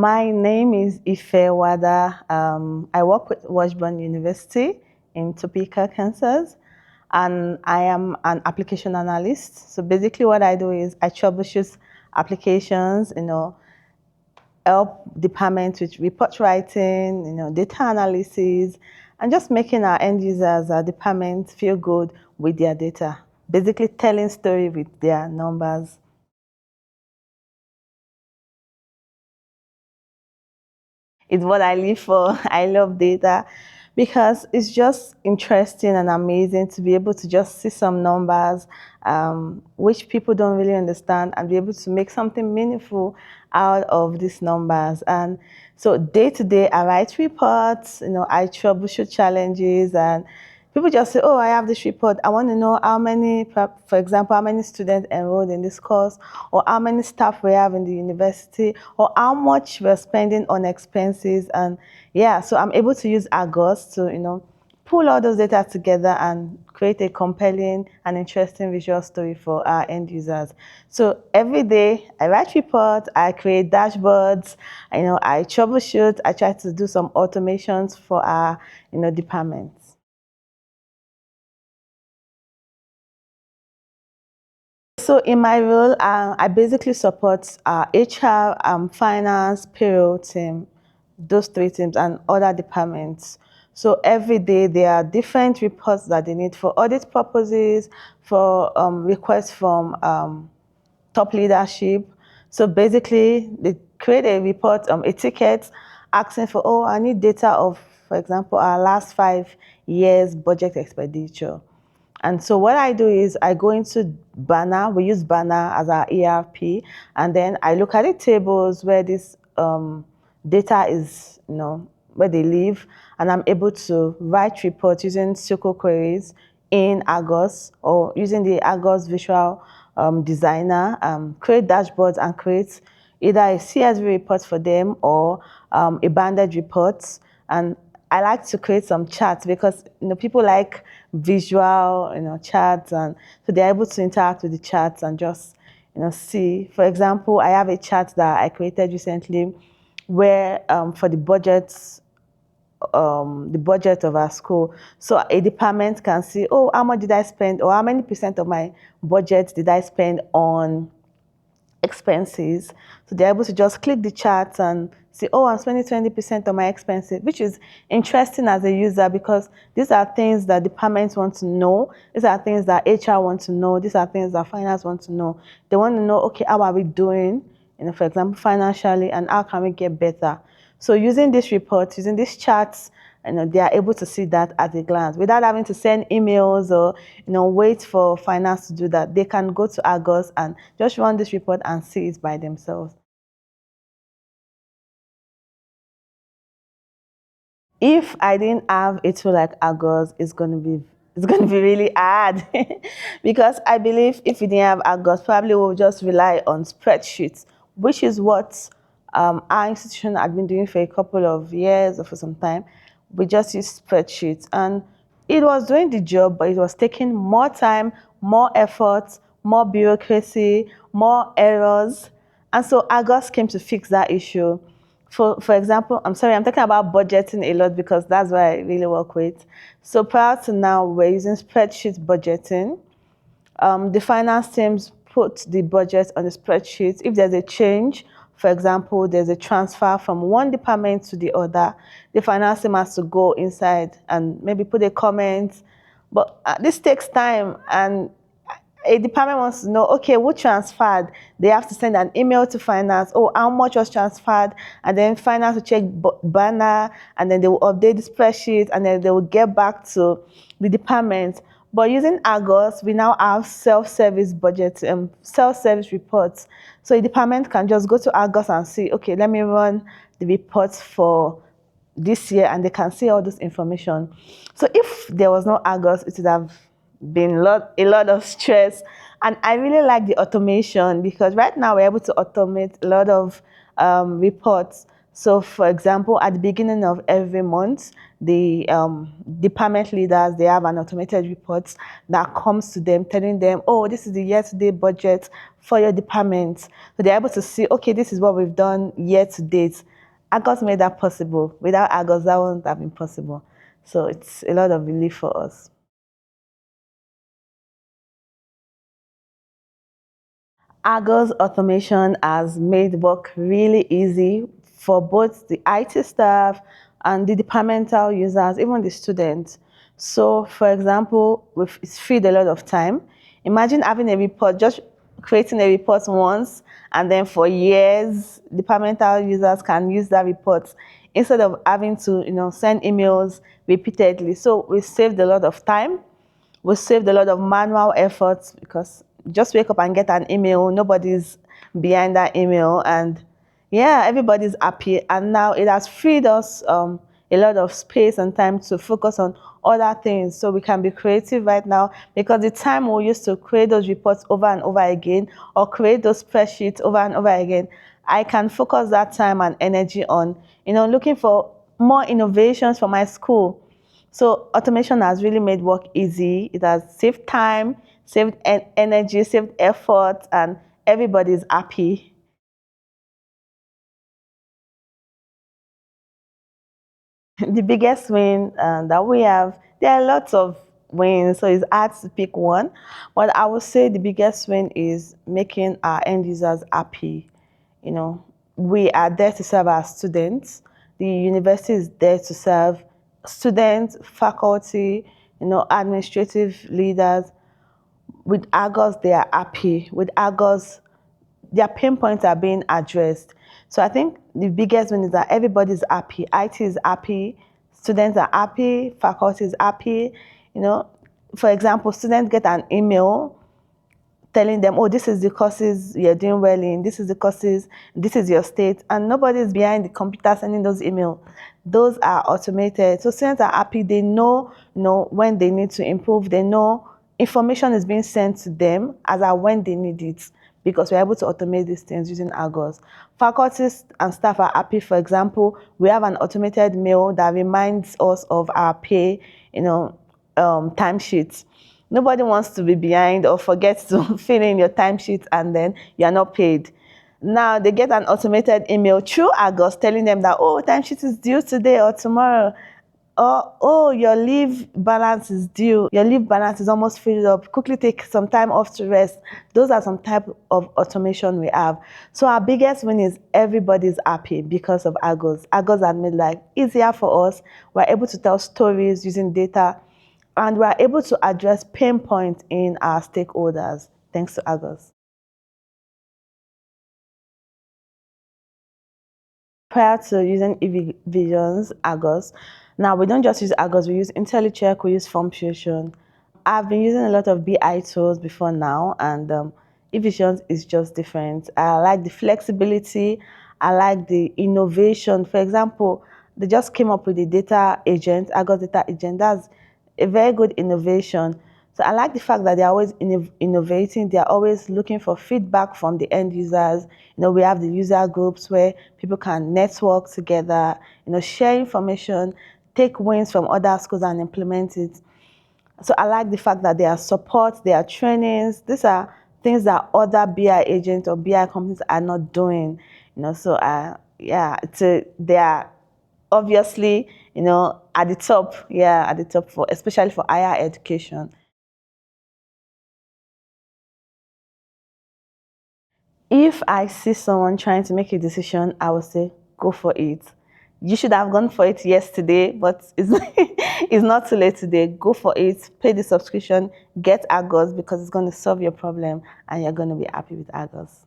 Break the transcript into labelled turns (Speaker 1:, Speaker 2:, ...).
Speaker 1: My name is Ife Wada. I work with Washburn University in Topeka, Kansas, and I am an application analyst. So basically what I do is I troubleshoot applications, help departments with report writing, data analysis, and just making our end users, our departments feel good with their data. Basically telling story with their numbers. It's what I live for. I love data because it's just interesting and amazing to be able to just see some numbers which people don't really understand and be able to make something meaningful out of these numbers. And so day to day, I write reports, I troubleshoot challenges, and people just say, oh, I have this report. I want to know how many, for example, how many students enrolled in this course, or how many staff we have in the university, or how much we're spending on expenses. And yeah, so I'm able to use Argos to, pull all those data together and create a compelling and interesting visual story for our end users. So every day I write reports, I create dashboards, I troubleshoot, I try to do some automations for our, departments. So in my role, I basically support HR, finance, payroll team, those three teams, and other departments. So every day there are different reports that they need for audit purposes, for requests from top leadership. So basically, they create a report, a ticket, asking for, oh, I need data of, for example, our last 5 years budget expenditure. And so what I do is I go into Banner. We use Banner as our ERP, and then I look at the tables where this data is, where they live, and I'm able to write reports using SQL queries in Argos or using the Argos visual designer, create dashboards and create either a CSV report for them or a banded report. And I like to create some charts because people like visual charts, and so they're able to interact with the charts and just see. For example, I have a chart that I created recently where for the budget of our school. So a department can see, oh, how much did I spend, or how many percent of my budget did I spend on expenses. So they're able to just click the chart and see, oh, I'm spending 20% of my expenses, which is interesting as a user because these are things that departments want to know. These are things that HR want to know. These are things that finance want to know. They want to know, okay, how are we doing, for example, financially, and how can we get better? So using this report, using these charts, they are able to see that at a glance without having to send emails or wait for finance to do that. They can go to Argos and just run this report and see it by themselves. If I didn't have a tool like Argos, it's going to be really hard because I believe if we didn't have Argos, probably we'll just rely on spreadsheets, which is what our institution had been doing for a couple of years or for some time. We just use spreadsheets, and it was doing the job, but it was taking more time, more effort, more bureaucracy, more errors. And so Argos came to fix that issue. For example, I'm sorry, I'm talking about budgeting a lot because that's what I really work with. So prior to now, we're using spreadsheet budgeting. The finance teams put the budget on the spreadsheet. If there's a change, for example, there's a transfer from one department to the other, the finance team has to go inside and maybe put a comment. But this takes time, and a department wants to know, okay, who transferred? They have to send an email to finance, oh, how much was transferred? And then finance will check Banner, and then they will update the spreadsheet, and then they will get back to the department. But using Argos, we now have self-service budget, self-service reports. So a department can just go to Argos and see, okay, let me run the reports for this year, and they can see all this information. So if there was no Argos, it would have been a lot of stress. And I really like the automation because right now we're able to automate a lot of reports. So, for example, at the beginning of every month, the department leaders, they have an automated report that comes to them telling them, oh, this is the year-to-date budget for your department. So they're able to see, okay, this is what we've done year-to-date. Argos made that possible. Without Argos, that wouldn't have been possible. So it's a lot of relief for us. Argos automation has made work really easy for both the IT staff and the departmental users, even the students. So, for example, it's freed a lot of time. Imagine having a report, just creating a report once, and then for years, departmental users can use that report instead of having to, send emails repeatedly. So we saved a lot of time, we saved a lot of manual efforts because just wake up and get an email, nobody's behind that email, and yeah, everybody's happy. And now it has freed us a lot of space and time to focus on other things, so we can be creative right now, because the time we used to create those reports over and over again or create those spreadsheets over and over again, I can focus that time and energy on looking for more innovations for my school. So automation has really made work easy. It has saved time, saved energy, saved effort, and everybody's happy. The biggest win that we have, there are lots of wins, so it's hard to pick one. But I would say the biggest win is making our end users happy. You know, we are there to serve our students. The university is there to serve students, faculty, administrative leaders. With Argos, they are happy. With Argos, their pain points are being addressed. So I think the biggest one is that everybody's happy. IT is happy, students are happy, faculty is happy. You know, for example, students get an email telling them, oh, this is the courses you're doing well in, this is the courses, this is your state, and nobody's behind the computer sending those emails. Those are automated. So students are happy. They know, when they need to improve. They know information is being sent to them as at when they need it, because we're able to automate these things using Argos. Faculties and staff are happy. For example, we have an automated mail that reminds us of our pay, timesheets. Nobody wants to be behind or forget to fill in your timesheet and then you're not paid. Now they get an automated email through Argos telling them that, oh, timesheet is due today or tomorrow. Or, oh, your leave balance is due. Your leave balance is almost filled up. Quickly take some time off to rest. Those are some type of automation we have. So our biggest win is everybody's happy because of Argos. Argos has made life easier for us. We're able to tell stories using data, and we're able to address pain points in our stakeholders thanks to Argos. Prior to using Evisions, Argos, now we don't just use Argos, we use IntelliCheck, we use Form Fusion. I've been using a lot of BI tools before now, and Evisions is just different. I like the flexibility, I like the innovation. For example, they just came up with the data agent, Argos data agent. That's a very good innovation. So I like the fact that they're always innovating. They're always looking for feedback from the end users. We have the user groups where people can network together, share information, take wins from other schools and implement it. So I like the fact that there are support, there are trainings. These are things that other BI agents or BI companies are not doing. So yeah, they are obviously, at the top. Yeah, at the top for especially for higher education. If I see someone trying to make a decision, I will say, go for it. You should have gone for it yesterday, but it's not too late today. Go for it, pay the subscription, get Argos, because it's going to solve your problem and you're going to be happy with Argos.